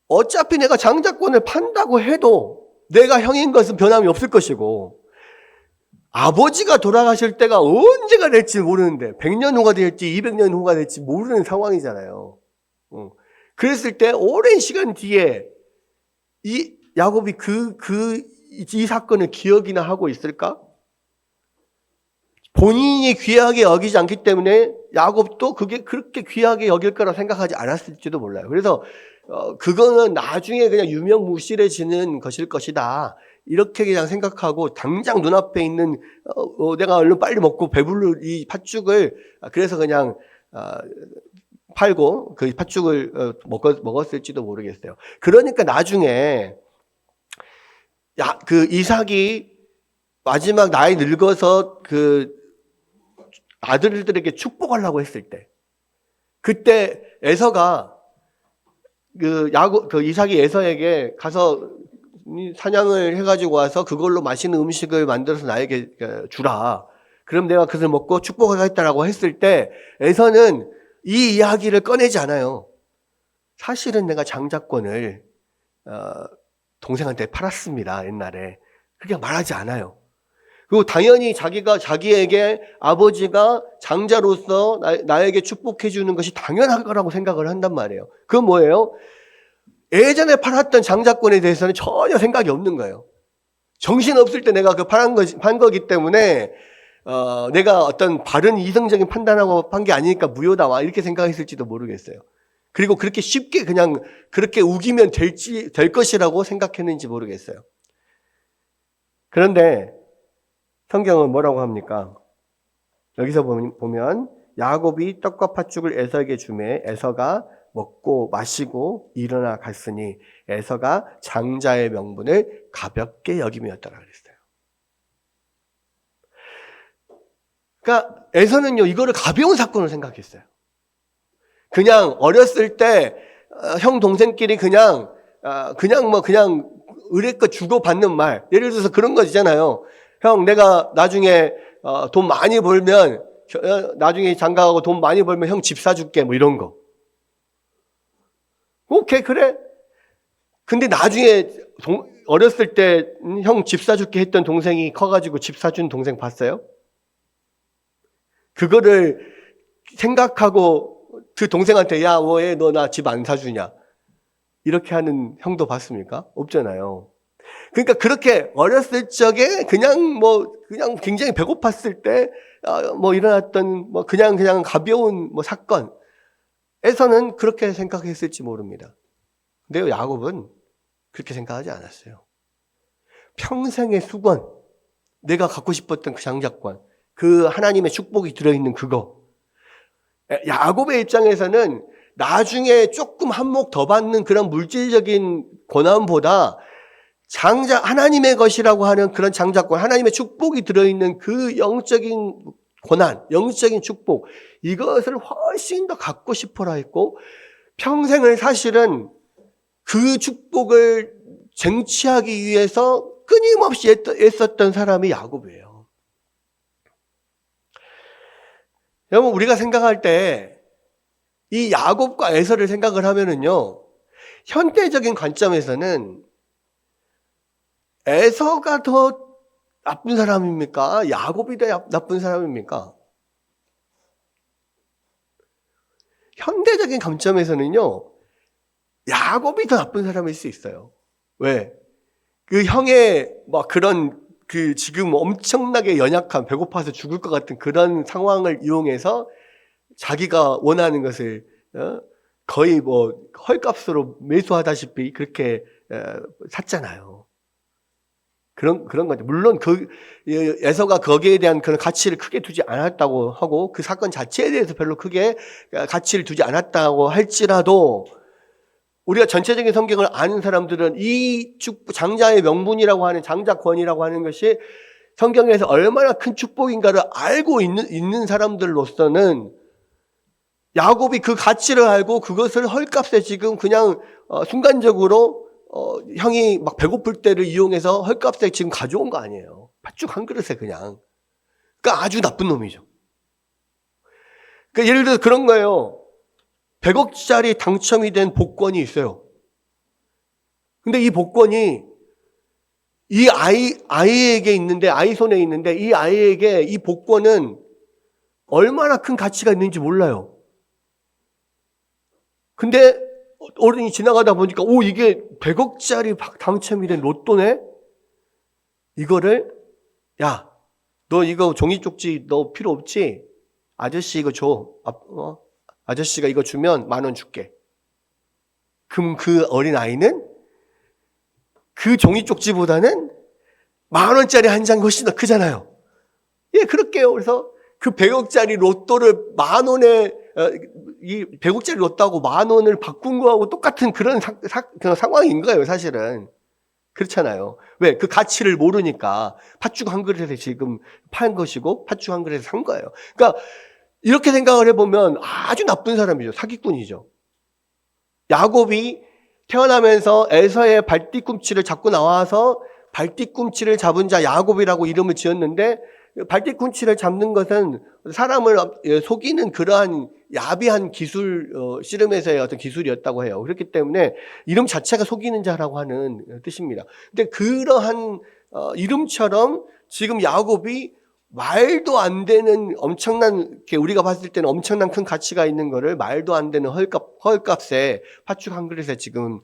Speaker 1: 어차피 내가 장자권을 판다고 해도 내가 형인 것은 변함이 없을 것이고, 아버지가 돌아가실 때가 언제가 될지 모르는데 100년 후가 될지 200년 후가 될지 모르는 상황이잖아요. 그랬을 때 오랜 시간 뒤에 이 야곱이 이 사건을 기억이나 하고 있을까? 본인이 귀하게 여기지 않기 때문에 야곱도 그게 그렇게 귀하게 여길 거라 생각하지 않았을지도 몰라요. 그래서 그거는 나중에 그냥 유명무실해지는 것일 것이다. 이렇게 그냥 생각하고 당장 눈앞에 있는 내가 얼른 빨리 먹고 배부를 이 팥죽을 그래서 그냥 팔고 그 팥죽을 먹었을지도 모르겠어요. 그러니까 나중에 그 이삭이 마지막 나이 늙어서 그 아들들에게 축복하려고 했을 때, 그때 에서가 그 이삭이 에서에게 가서 사냥을 해가지고 와서 그걸로 맛있는 음식을 만들어서 나에게 주라. 그럼 내가 그것을 먹고 축복하겠다라고 했을 때 에서는 이 이야기를 꺼내지 않아요. 사실은 내가 장자권을 동생한테 팔았습니다. 옛날에. 그렇게 말하지 않아요. 그리고 당연히 자기에게 아버지가 장자로서 나에게 축복해 주는 것이 당연할 거라고 생각을 한단 말이에요. 그건 뭐예요? 예전에 팔았던 장자권에 대해서는 전혀 생각이 없는 거예요. 정신 없을 때 내가 판 거기 때문에 내가 어떤 바른 이성적인 판단하고 판 게 아니니까 무효다 이렇게 생각했을지도 모르겠어요. 그리고 그렇게 쉽게 그냥 그렇게 우기면 될 것이라고 생각했는지 모르겠어요. 그런데 성경은 뭐라고 합니까? 여기서 보면 야곱이 떡과 팥죽을 에서에게 주매 에서가 먹고 마시고 일어나 갔으니 에서가 장자의 명분을 가볍게 여김이었다고 그랬어요. 그러니까 에서는요, 이거를 가벼운 사건으로 생각했어요. 그냥 어렸을 때 형 동생끼리 그냥 의뢰껏 주고받는 말, 예를 들어서 그런 거 있잖아요. 형, 내가 나중에 돈 많이 벌면, 나중에 장가가고 돈 많이 벌면 형 집 사줄게, 뭐 이런 거. 오케이, 그래. 근데 나중에 어렸을 때 형 집 사줄게 했던 동생이 커가지고 집 사준 동생 봤어요? 그거를 생각하고 그 동생한테 야, 왜 너 나 집 안 사주냐? 이렇게 하는 형도 봤습니까? 없잖아요. 그러니까 그렇게 어렸을 적에 그냥 굉장히 배고팠을 때 일어났던 그냥 가벼운 사건에서는 그렇게 생각했을지 모릅니다. 근데 야곱은 그렇게 생각하지 않았어요. 평생의 수건, 내가 갖고 싶었던 그 장자권, 그 하나님의 축복이 들어있는 그거. 야곱의 입장에서는 나중에 조금 한몫 더 받는 그런 물질적인 권한보다 하나님의 것이라고 하는 그런 장자권, 하나님의 축복이 들어있는 그 영적인 권한, 영적인 축복, 이것을 훨씬 더 갖고 싶어라 했고, 평생을 사실은 그 축복을 쟁취하기 위해서 끊임없이 애썼던 사람이 야곱이에요. 여러분, 우리가 생각할 때 이 야곱과 에서를 생각을 하면은요, 현대적인 관점에서는 에서가 더 나쁜 사람입니까? 야곱이 더 나쁜 사람입니까? 현대적인 관점에서는요, 야곱이 더 나쁜 사람일 수 있어요. 왜? 그 형의 지금 엄청나게 연약한, 배고파서 죽을 것 같은 그런 상황을 이용해서 자기가 원하는 것을 거의 헐값으로 매수하다시피 그렇게 샀잖아요. 그런 거죠. 물론 에서가 거기에 대한 그런 가치를 크게 두지 않았다고 하고, 그 사건 자체에 대해서 별로 크게 가치를 두지 않았다고 할지라도, 우리가 전체적인 성경을 아는 사람들은 이 장자의 명분이라고 하는, 장자권이라고 하는 것이 성경에서 얼마나 큰 축복인가를 알고 있는 사람들로서는 야곱이 그 가치를 알고 그것을 헐값에 지금 그냥 순간적으로 형이 막 배고플 때를 이용해서 헐값에 지금 가져온 거 아니에요. 팥죽 한 그릇에 그냥. 그러니까 아주 나쁜 놈이죠. 그러니까 예를 들어서 그런 거예요. 100억짜리 당첨이 된 복권이 있어요. 근데 이 복권이 이 아이에게 있는데, 아이 손에 있는데, 이 아이에게 이 복권은 얼마나 큰 가치가 있는지 몰라요. 근데 어른이 지나가다 보니까 이게 100억짜리 당첨이 된 로또네? 이거를 야, 너 이거 종이 쪽지 너 필요 없지? 아저씨 이거 줘. 아저씨가 이거 주면 10,000원 줄게. 그럼 그 어린아이는 그 종이 쪽지보다는 10,000원짜리 한 장 훨씬 더 크잖아요. 예, 그럴게요. 그래서 그 100억짜리 로또를 10,000원에 이 100억짜리 로또하고 10,000원을 바꾼 거하고 똑같은 그런 상황인 거예요, 사실은. 그렇잖아요. 왜? 그 가치를 모르니까 팥죽 한 그릇에 지금 판 것이고 팥죽 한 그릇에 산 거예요. 그러니까 이렇게 생각을 해보면 아주 나쁜 사람이죠. 사기꾼이죠. 야곱이 태어나면서 에서의 발뒤꿈치를 잡고 나와서 발뒤꿈치를 잡은 자 야곱이라고 이름을 지었는데, 발뒤꿈치를 잡는 것은 사람을 속이는 그러한 야비한 기술, 씨름에서의 어떤 기술이었다고 해요. 그렇기 때문에 이름 자체가 속이는 자라고 하는 뜻입니다. 근데 그러한 이름처럼 지금 야곱이 말도 안 되는 엄청난, 우리가 봤을 때는 엄청난 큰 가치가 있는 거를 말도 안 되는 헐값에 팥죽 한 그릇에 지금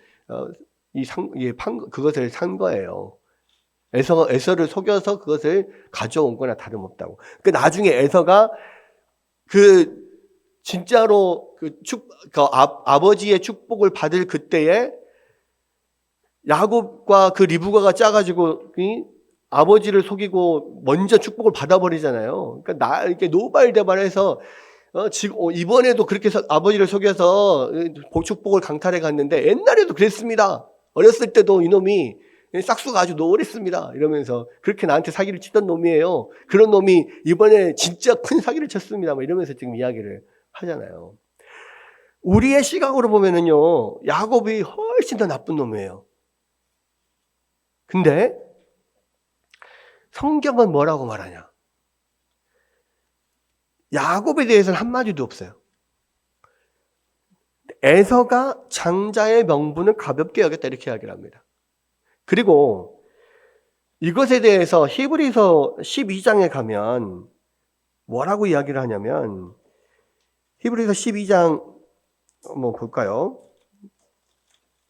Speaker 1: 그것을 산 거예요. 에서를 속여서 그것을 가져온 거나 다름없다고. 그 나중에 에서가 진짜로 아버지의 축복을 받을 그때에 야곱과 그 리브가가 짜가지고 아버지를 속이고 먼저 축복을 받아버리잖아요. 그러니까 이렇게 노발대발해서 이번에도 그렇게 아버지를 속여서 축복을 강탈해 갔는데 옛날에도 그랬습니다. 어렸을 때도 이놈이 싹수가 아주 노랬습니다. 이러면서 그렇게 나한테 사기를 치던 놈이에요. 그런 놈이 이번에 진짜 큰 사기를 쳤습니다. 뭐 이러면서 지금 이야기를 하잖아요. 우리의 시각으로 보면은요, 야곱이 훨씬 더 나쁜 놈이에요. 근데 성경은 뭐라고 말하냐? 야곱에 대해서는 한마디도 없어요. 에서가 장자의 명분을 가볍게 여겼다 이렇게 이야기를 합니다. 그리고 이것에 대해서 히브리서 12장에 가면 뭐라고 이야기를 하냐면 히브리서 12장 한번 볼까요?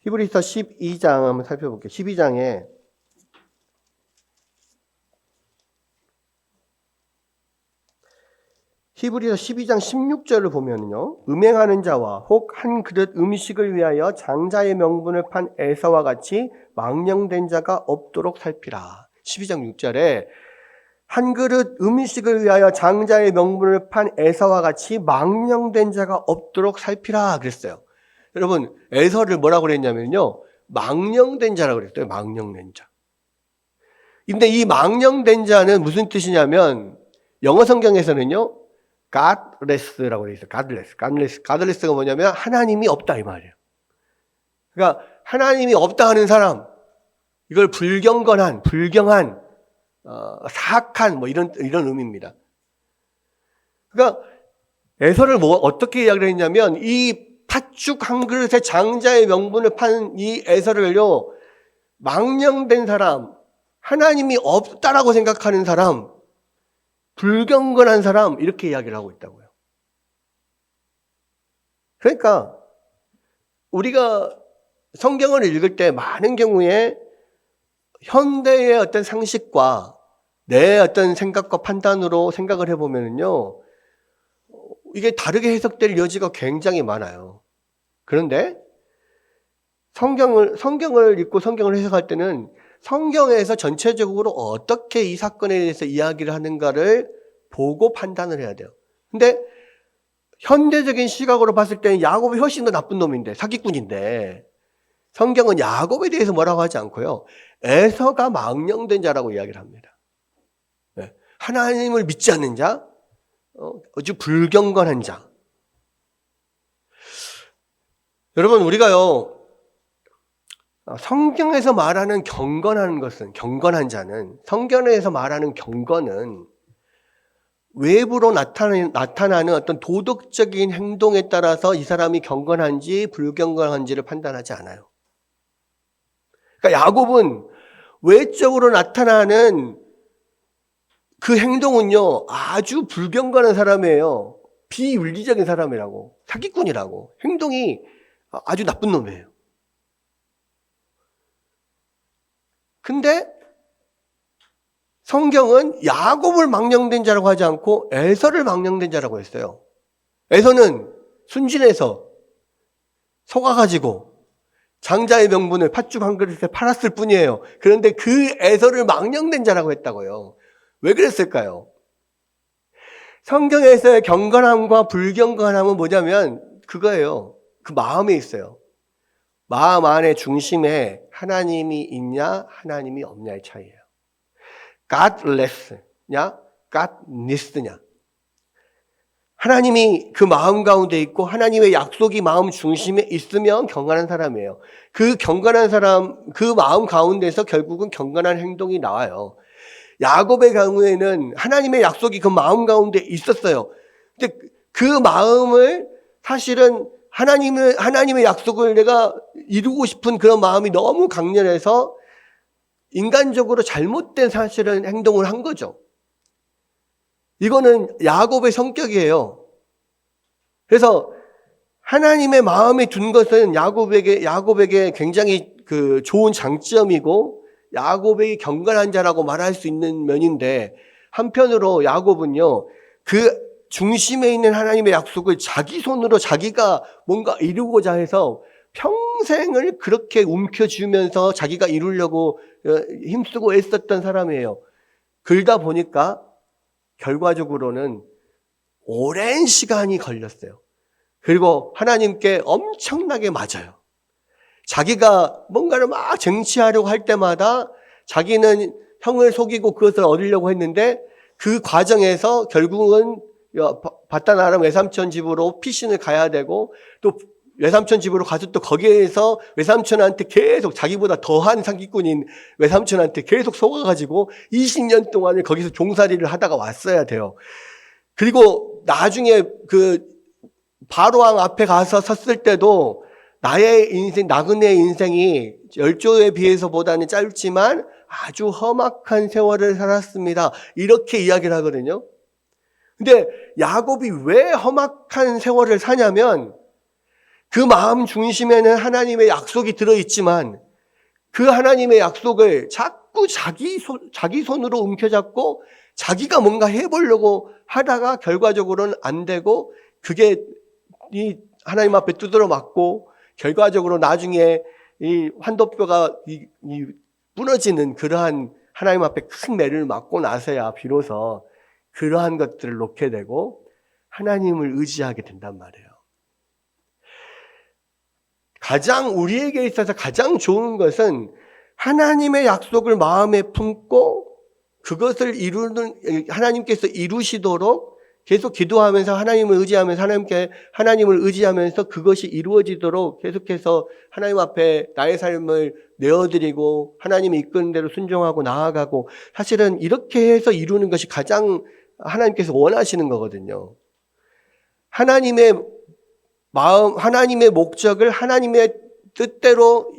Speaker 1: 히브리서 12장 한번 살펴볼게요. 12장에 히브리서 12장 16절을 보면요, 음행하는 자와 혹 한 그릇 음식을 위하여 장자의 명분을 판 에서와 같이 망령된 자가 없도록 살피라. 12장 6절에 한 그릇 음식을 위하여 장자의 명분을 판 에서와 같이 망령된 자가 없도록 살피라 그랬어요. 여러분, 에서를 뭐라고 그랬냐면요, 망령된 자라고 그랬어요. 망령된 자. 근데 이 망령된 자는 무슨 뜻이냐면 영어 성경에서는요, godless라고 되어 있어요. godless가 뭐냐면 하나님이 없다 이 말이에요. 그러니까 하나님이 없다 하는 사람, 이걸 불경한, 사악한 뭐 이런 의미입니다. 그러니까 에서를 어떻게 이야기를 했냐면 이 팥죽 한 그릇에 장자의 명분을 판 이 에서를요, 망령된 사람, 하나님이 없다라고 생각하는 사람, 불경건한 사람 이렇게 이야기를 하고 있다고요. 그러니까 우리가 성경을 읽을 때 많은 경우에 현대의 어떤 상식과 내 어떤 생각과 판단으로 생각을 해보면요, 이게 다르게 해석될 여지가 굉장히 많아요. 그런데 성경을 읽고 성경을 해석할 때는 성경에서 전체적으로 어떻게 이 사건에 대해서 이야기를 하는가를 보고 판단을 해야 돼요. 근데 현대적인 시각으로 봤을 때는 야곱이 훨씬 더 나쁜 놈인데, 사기꾼인데, 성경은 야곱에 대해서 뭐라고 하지 않고요, 에서가 망령된 자라고 이야기를 합니다. 하나님을 믿지 않는 자, 아주 불경건한 자. 여러분, 우리가요, 성경에서 말하는 경건한 자는, 성경에서 말하는 경건은 외부로 나타나는 어떤 도덕적인 행동에 따라서 이 사람이 경건한지 불경건한지를 판단하지 않아요. 그러니까 야곱은 외적으로 나타나는 그 행동은요, 아주 불경건한 사람이에요. 비윤리적인 사람이라고, 사기꾼이라고, 행동이 아주 나쁜 놈이에요. 근데 성경은 야곱을 망령된 자라고 하지 않고 에서를 망령된 자라고 했어요. 에서는 순진해서 속아가지고 장자의 명분을 팥죽 한 그릇에 팔았을 뿐이에요. 그런데 그 에서를 망령된 자라고 했다고요. 왜 그랬을까요? 성경에서의 경건함과 불경건함은 뭐냐면 그거예요. 그 마음에 있어요. 마음 안의 중심에 하나님이 있냐 하나님이 없냐의 차이예요. godless냐 godness냐. 하나님이 그 마음 가운데 있고 하나님의 약속이 마음 중심에 있으면 경건한 사람이에요. 그 경건한 사람, 그 마음 가운데서 결국은 경건한 행동이 나와요. 야곱의 경우에는 하나님의 약속이 그 마음 가운데 있었어요. 근데 그 마음을 사실은 하나님의 약속을 내가 이루고 싶은 그런 마음이 너무 강렬해서 인간적으로 잘못된 사실은 행동을 한 거죠. 이거는 야곱의 성격이에요. 그래서 하나님의 마음에 둔 것은 야곱에게 굉장히 그 좋은 장점이고 야곱이 경건한 자라고 말할 수 있는 면인데, 한편으로 야곱은요, 그 중심에 있는 하나님의 약속을 자기 손으로 자기가 뭔가 이루고자 해서 평생을 그렇게 움켜쥐면서 자기가 이루려고 힘쓰고 애썼던 사람이에요. 그러다 보니까 결과적으로는 오랜 시간이 걸렸어요. 그리고 하나님께 엄청나게 맞아요. 자기가 뭔가를 막 쟁취하려고 할 때마다 자기는 형을 속이고 그것을 얻으려고 했는데 그 과정에서 결국은 바단 아람 외삼촌 집으로 피신을 가야 되고 또 외삼촌 집으로 가서 또 거기에서 외삼촌한테 계속 자기보다 더한 사기꾼인 외삼촌한테 계속 속아가지고 20년 동안을 거기서 종살이를 하다가 왔어야 돼요. 그리고 나중에 그 바로왕 앞에 가서 섰을 때도 나의 인생, 나그네의 인생이 열조에 비해서보다는 짧지만 아주 험악한 세월을 살았습니다. 이렇게 이야기를 하거든요. 근데 야곱이 왜 험악한 세월을 사냐면 그 마음 중심에는 하나님의 약속이 들어있지만 그 하나님의 약속을 자꾸 자기 손으로 움켜잡고 자기가 뭔가 해보려고 하다가 결과적으로는 안 되고 그게 이 하나님 앞에 두드러 맞고 결과적으로 나중에 이 환도뼈가 부러지는 그러한 하나님 앞에 큰 매를 맞고 나서야 비로소 그러한 것들을 놓게 되고 하나님을 의지하게 된단 말이에요. 가장 우리에게 있어서 가장 좋은 것은 하나님의 약속을 마음에 품고 그것을 하나님께서 이루시도록 계속 기도하면서 하나님을 의지하면서 그것이 이루어지도록 계속해서 하나님 앞에 나의 삶을 내어드리고 하나님이 이끄는 대로 순종하고 나아가고 사실은 이렇게 해서 이루는 것이 가장 하나님께서 원하시는 거거든요. 하나님의 마음, 하나님의 목적을 하나님의 뜻대로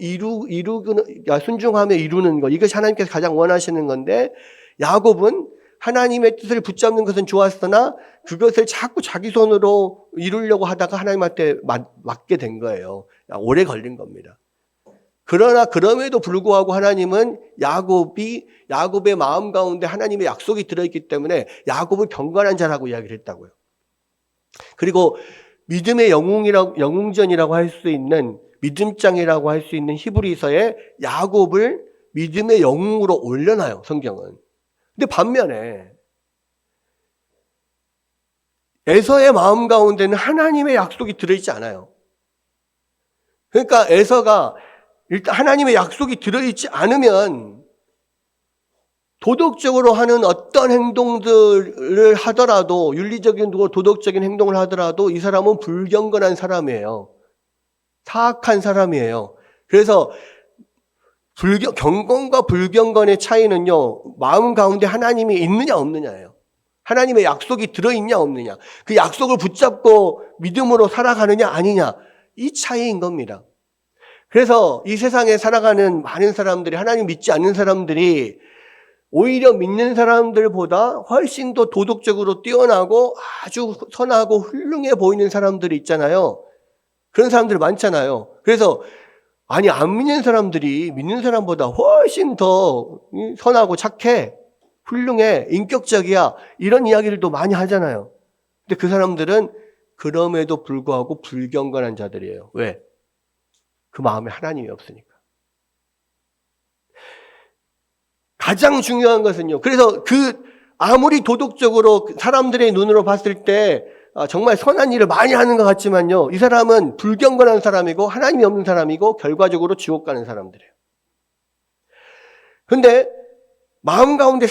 Speaker 1: 순종하며 이루는 것, 이것이 하나님께서 가장 원하시는 건데 야곱은 하나님의 뜻을 붙잡는 것은 좋았으나 그것을 자꾸 자기 손으로 이루려고 하다가 하나님한테 맞게 된 거예요. 오래 걸린 겁니다. 그러나 그럼에도 불구하고 하나님은 야곱의 마음 가운데 하나님의 약속이 들어있기 때문에 야곱을 경건한 자라고 이야기를 했다고요. 그리고 믿음의 영웅전이라고 할 수 있는 믿음장이라고 할 수 있는 히브리서에 야곱을 믿음의 영웅으로 올려놔요, 성경은. 근데 반면에 에서의 마음 가운데는 하나님의 약속이 들어있지 않아요. 그러니까 에서가 일단 하나님의 약속이 들어있지 않으면 도덕적으로 하는 어떤 행동들을 하더라도 윤리적인 도덕적인 행동을 하더라도 이 사람은 불경건한 사람이에요. 사악한 사람이에요. 그래서 경건과 불경건의 차이는요, 마음 가운데 하나님이 있느냐 없느냐예요. 하나님의 약속이 들어있냐 없느냐, 그 약속을 붙잡고 믿음으로 살아가느냐 아니냐, 이 차이인 겁니다. 그래서 이 세상에 살아가는 많은 사람들이, 하나님 믿지 않는 사람들이 오히려 믿는 사람들보다 훨씬 더 도덕적으로 뛰어나고 아주 선하고 훌륭해 보이는 사람들이 있잖아요. 그런 사람들 많잖아요. 그래서 안 믿는 사람들이 믿는 사람보다 훨씬 더 선하고 착해, 훌륭해, 인격적이야, 이런 이야기들도 많이 하잖아요. 근데 그 사람들은 그럼에도 불구하고 불경건한 자들이에요. 왜? 그 마음에 하나님이 없으니까. 가장 중요한 것은요, 그래서 아무리 도덕적으로 사람들의 눈으로 봤을 때 정말 선한 일을 많이 하는 것 같지만요, 이 사람은 불경건한 사람이고 하나님이 없는 사람이고 결과적으로 지옥 가는 사람들이에요. 그런데 마음 가운데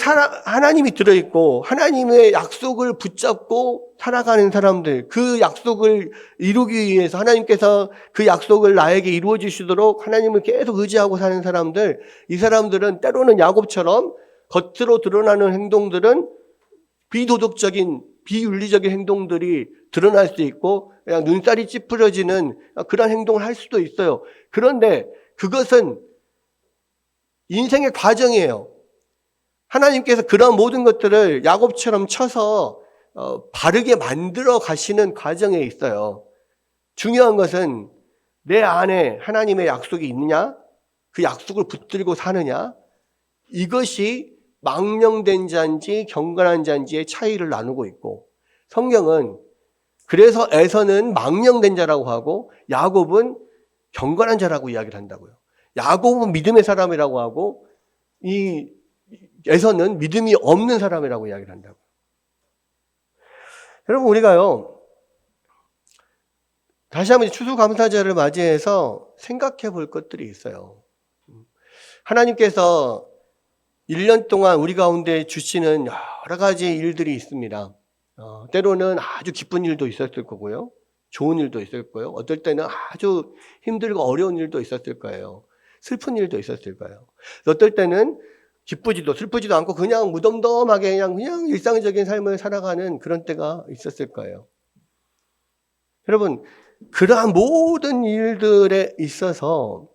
Speaker 1: 하나님이 들어있고 하나님의 약속을 붙잡고 살아가는 사람들, 그 약속을 이루기 위해서 하나님께서 그 약속을 나에게 이루어 주시도록 하나님을 계속 의지하고 사는 사람들, 이 사람들은 때로는 야곱처럼 겉으로 드러나는 행동들은 비도덕적인 비윤리적인 행동들이 드러날 수 있고 그냥 눈살이 찌푸려지는 그런 행동을 할 수도 있어요. 그런데 그것은 인생의 과정이에요. 하나님께서 그런 모든 것들을 야곱처럼 쳐서 바르게 만들어 가시는 과정에 있어요. 중요한 것은 내 안에 하나님의 약속이 있느냐, 그 약속을 붙들고 사느냐, 이것이 망령된 자인지 경건한 자인지의 차이를 나누고 있고, 성경은 그래서 에서는 망령된 자라고 하고 야곱은 경건한 자라고 이야기를 한다고요. 야곱은 믿음의 사람이라고 하고 에서는 믿음이 없는 사람이라고 이야기를 한다고요. 여러분, 우리가요, 다시 한번 추수감사절을 맞이해서 생각해 볼 것들이 있어요. 하나님께서 1년 동안 우리 가운데 주시는 여러 가지 일들이 있습니다. 때로는 아주 기쁜 일도 있었을 거고요. 좋은 일도 있을 거예요. 어떨 때는 아주 힘들고 어려운 일도 있었을 거예요. 슬픈 일도 있었을 거예요. 어떨 때는 기쁘지도 슬프지도 않고 그냥 무덤덤하게 그냥 일상적인 삶을 살아가는 그런 때가 있었을 거예요. 여러분, 그러한 모든 일들에 있어서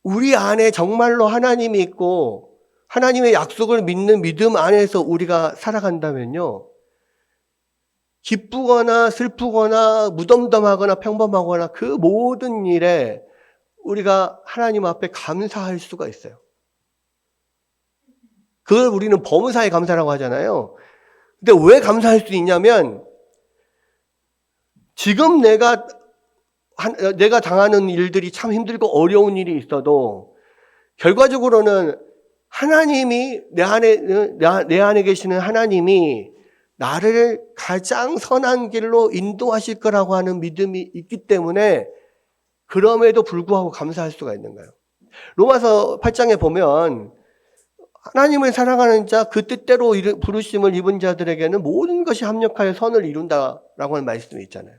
Speaker 1: 우리 안에 정말로 하나님이 있고 하나님의 약속을 믿는 믿음 안에서 우리가 살아간다면요, 기쁘거나 슬프거나 무덤덤하거나 평범하거나 그 모든 일에 우리가 하나님 앞에 감사할 수가 있어요. 그걸 우리는 범사에 감사라고 하잖아요. 근데 왜 감사할 수 있냐면, 지금 내가 당하는 일들이 참 힘들고 어려운 일이 있어도 결과적으로는 하나님이 내 안에 계시는 하나님이 나를 가장 선한 길로 인도하실 거라고 하는 믿음이 있기 때문에 그럼에도 불구하고 감사할 수가 있는 거예요. 로마서 8장에 보면 하나님을 사랑하는 자, 그 뜻대로 부르심을 입은 자들에게는 모든 것이 합력하여 선을 이룬다라고 하는 말씀이 있잖아요.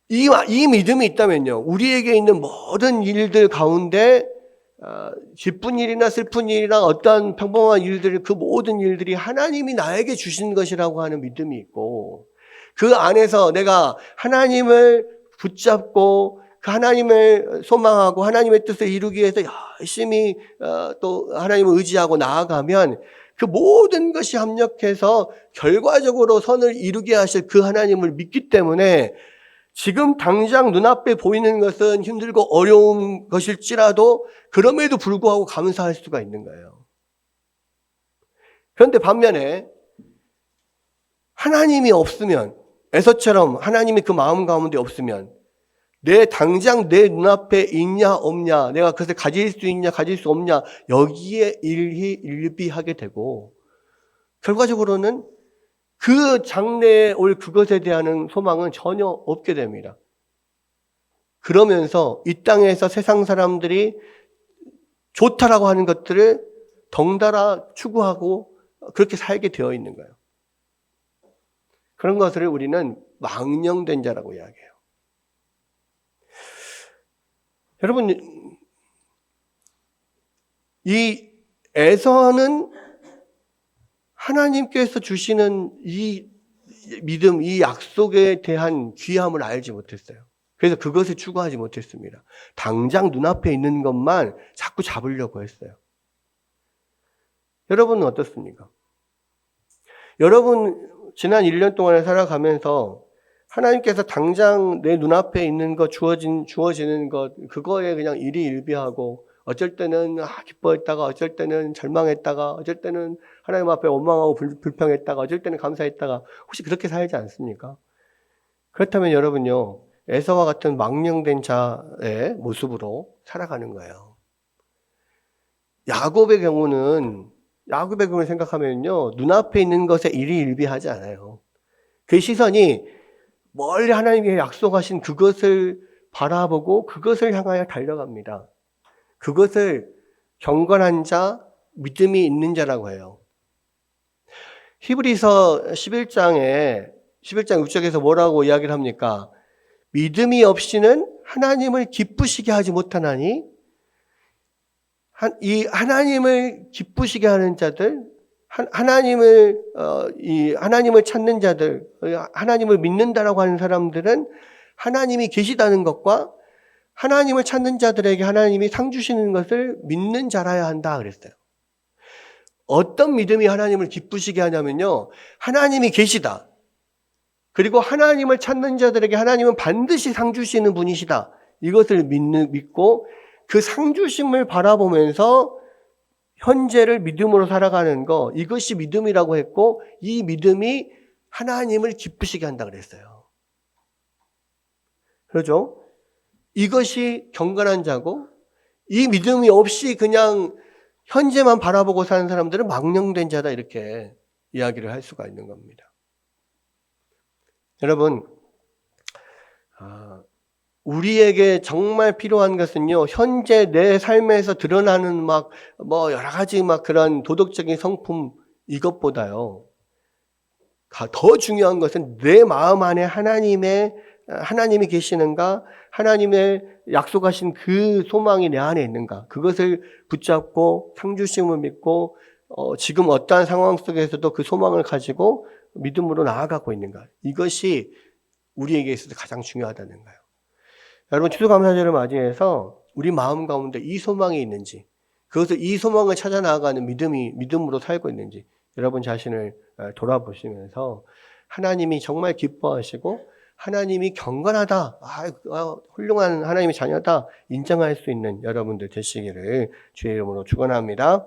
Speaker 1: 이 믿음이 있다면요, 우리에게 있는 모든 일들 가운데 기쁜 일이나 슬픈 일이나 어떠한 평범한 일들, 그 모든 일들이 하나님이 나에게 주신 것이라고 하는 믿음이 있고, 그 안에서 내가 하나님을 붙잡고 그 하나님을 소망하고 하나님의 뜻을 이루기 위해서 열심히 또 하나님을 의지하고 나아가면 그 모든 것이 합력해서 결과적으로 선을 이루게 하실 그 하나님을 믿기 때문에 지금 당장 눈앞에 보이는 것은 힘들고 어려운 것일지라도 그럼에도 불구하고 감사할 수가 있는 거예요. 그런데 반면에 하나님이 없으면, 에서처럼 하나님이 그 마음 가운데 없으면 당장 내 눈앞에 있냐 없냐, 내가 그것을 가질 수 있냐 가질 수 없냐, 여기에 일희일비하게 되고 결과적으로는 그 장래에 올 그것에 대한 소망은 전혀 없게 됩니다. 그러면서 이 땅에서 세상 사람들이 좋다라고 하는 것들을 덩달아 추구하고 그렇게 살게 되어 있는 거예요. 그런 것을 우리는 망령된 자라고 이야기해요. 여러분, 이 에서는 하나님께서 주시는 이 믿음, 이 약속에 대한 귀함을 알지 못했어요. 그래서 그것을 추구하지 못했습니다. 당장 눈앞에 있는 것만 자꾸 잡으려고 했어요. 여러분은 어떻습니까? 여러분, 지난 1년 동안에 살아가면서 하나님께서 당장 내 눈앞에 있는 것, 주어지는 것, 그거에 그냥 일희일비하고 어쩔 때는 기뻐했다가 어쩔 때는 절망했다가 어쩔 때는 하나님 앞에 원망하고 불평했다가 어쩔 때는 감사했다가, 혹시 그렇게 살지 않습니까? 그렇다면 여러분요, 에서와 같은 망령된 자의 모습으로 살아가는 거예요. 야곱의 경우는 생각하면요, 눈앞에 있는 것에 일희일비하지 않아요. 그 시선이 멀리 하나님이 약속하신 그것을 바라보고 그것을 향하여 달려갑니다. 그것을 경건한 자, 믿음이 있는 자라고 해요. 히브리서 11장 6절에서 뭐라고 이야기를 합니까? 믿음이 없이는 하나님을 기쁘시게 하지 못하나니, 이 하나님을 기쁘시게 하는 자들, 하나님을 찾는 자들, 하나님을 믿는다라고 하는 사람들은 하나님이 계시다는 것과 하나님을 찾는 자들에게 하나님이 상 주시는 것을 믿는 자라야 한다 그랬어요. 어떤 믿음이 하나님을 기쁘시게 하냐면요, 하나님이 계시다, 그리고 하나님을 찾는 자들에게 하나님은 반드시 상 주시는 분이시다, 이것을 믿고 그 상 주심을 바라보면서 현재를 믿음으로 살아가는 거, 이것이 믿음이라고 했고, 이 믿음이 하나님을 기쁘시게 한다 그랬어요. 그렇죠? 이것이 경건한 자고, 이 믿음이 없이 그냥 현재만 바라보고 사는 사람들은 망령된 자다, 이렇게 이야기를 할 수가 있는 겁니다. 여러분, 우리에게 정말 필요한 것은요, 현재 내 삶에서 드러나는 여러 가지 그런 도덕적인 성품, 이것보다요, 더 중요한 것은 내 마음 안에 하나님이 계시는가, 하나님의 약속하신 그 소망이 내 안에 있는가, 그것을 붙잡고 상주심을 믿고 지금 어떠한 상황 속에서도 그 소망을 가지고 믿음으로 나아가고 있는가, 이것이 우리에게 있어서 가장 중요하다는 거예요. 여러분, 추수감사절을 맞이해서 우리 마음 가운데 이 소망이 있는지, 그것을 이 소망을 찾아 나아가는 믿음으로 살고 있는지 여러분 자신을 돌아보시면서 하나님이 정말 기뻐하시고 하나님이 경건하다, 훌륭한 하나님의 자녀다 인정할 수 있는 여러분들 되시기를 주의 이름으로 축원합니다.